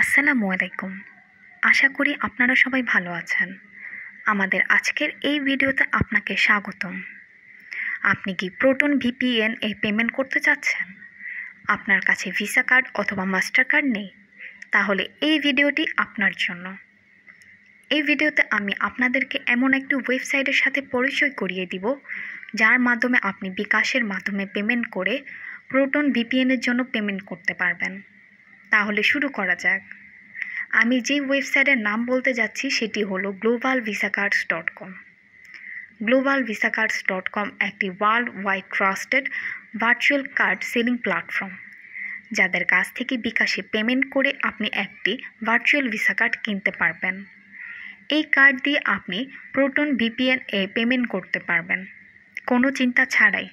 আসসালামু আলাইকুম। আশা করি আপনারা সবাই ভালো আছেন। আমাদের আজকের এই ভিডিওতে আপনাকে স্বাগতম। আপনি কি প্রোটন ভিপিএন এ পেমেন্ট করতে চাচ্ছেন? আপনার কাছে ভিসা কার্ড অথবা মাস্টার কার্ড নেই? তাহলে এই ভিডিওটি আপনার জন্য। এই ভিডিওতে আমি আপনাদেরকে এমন একটি ওয়েবসাইটের সাথে পরিচয় করিয়ে দিব, যার মাধ্যমে আপনি বিকাশের মাধ্যমে পেমেন্ট করে প্রোটন ভিপিএনের জন্য পেমেন্ট করতে পারবেন। তাহলে শুরু করা যাক। আমি যে ওয়েবসাইটের নাম বলতে যাচ্ছি সেটি হলো globalvisacards.com। globalvisacards.com একটি world wide trusted virtual card selling platform, যাদের কাছ থেকে বিকাশে পেমেন্ট করে আপনি একটি ভার্চুয়াল ভিসা কার্ড কিনতে পারবেন। এই কার্ড দিয়ে আপনি প্রোটন ভিপিএন এ পেমেন্ট করতে পারবেন কোনো চিন্তা ছাড়াই।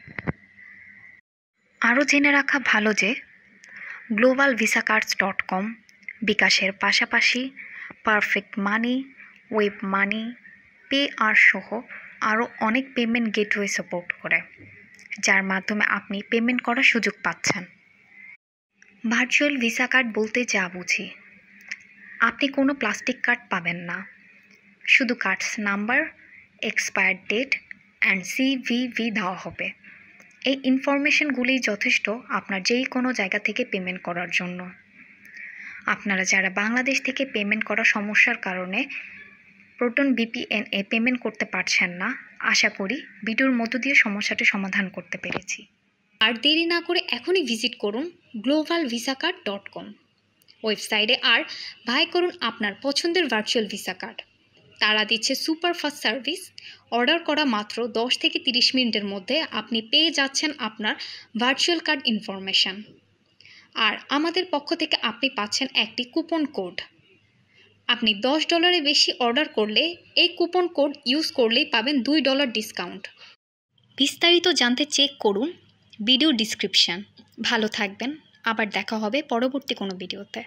আরও জেনে রাখা ভালো যে globalvisacards.com বিকাশের পাশাপাশি পারফেক্ট মানি, ওয়েব মানি, পে আর সহ আরও অনেক পেমেন্ট গেটওয়ে সাপোর্ট করে, যার মাধ্যমে আপনি পেমেন্ট করার সুযোগ পাচ্ছেন। ভার্চুয়াল ভিসা কার্ড বলতে যা বুঝি, আপনি কোনো প্লাস্টিক কার্ড পাবেন না। শুধু cards number, expire date and CVV দেওয়া হবে। এই ইনফরমেশনগুলি যথেষ্ট আপনার যেই কোনো জায়গা থেকে পেমেন্ট করার জন্য। আপনারা যারা বাংলাদেশ থেকে পেমেন্ট করার সমস্যার কারণে প্রোটন ভিপিএন এ পেমেন্ট করতে পারছেন না, আশা করি ভিডিওর মধ্য দিয়ে সমস্যাটি সমাধান করতে পেরেছি। আর দেরি না করে এখনই ভিজিট করুন globalvisacards.com ওয়েবসাইটে আর বাই করুন আপনার পছন্দের ভার্চুয়াল ভিসা কার্ড। তারা দিচ্ছে সুপার ফাস্ট সার্ভিস। অর্ডার করা মাত্র 10 থেকে 30 মিনিটের মধ্যে আপনি পেয়ে যাচ্ছেন আপনার ভার্চুয়াল কার্ড ইনফরমেশন। আর আমাদের পক্ষ থেকে আপনি পাচ্ছেন একটি কুপন কোড। আপনি $10 বেশি অর্ডার করলে এই কুপন কোড ইউজ করলেই পাবেন $2 ডিসকাউন্ট। বিস্তারিত জানতে চেক করুন ভিডিও ডিসক্রিপশন। ভালো থাকবেন, আবার দেখা হবে পরবর্তী কোনো ভিডিওতে।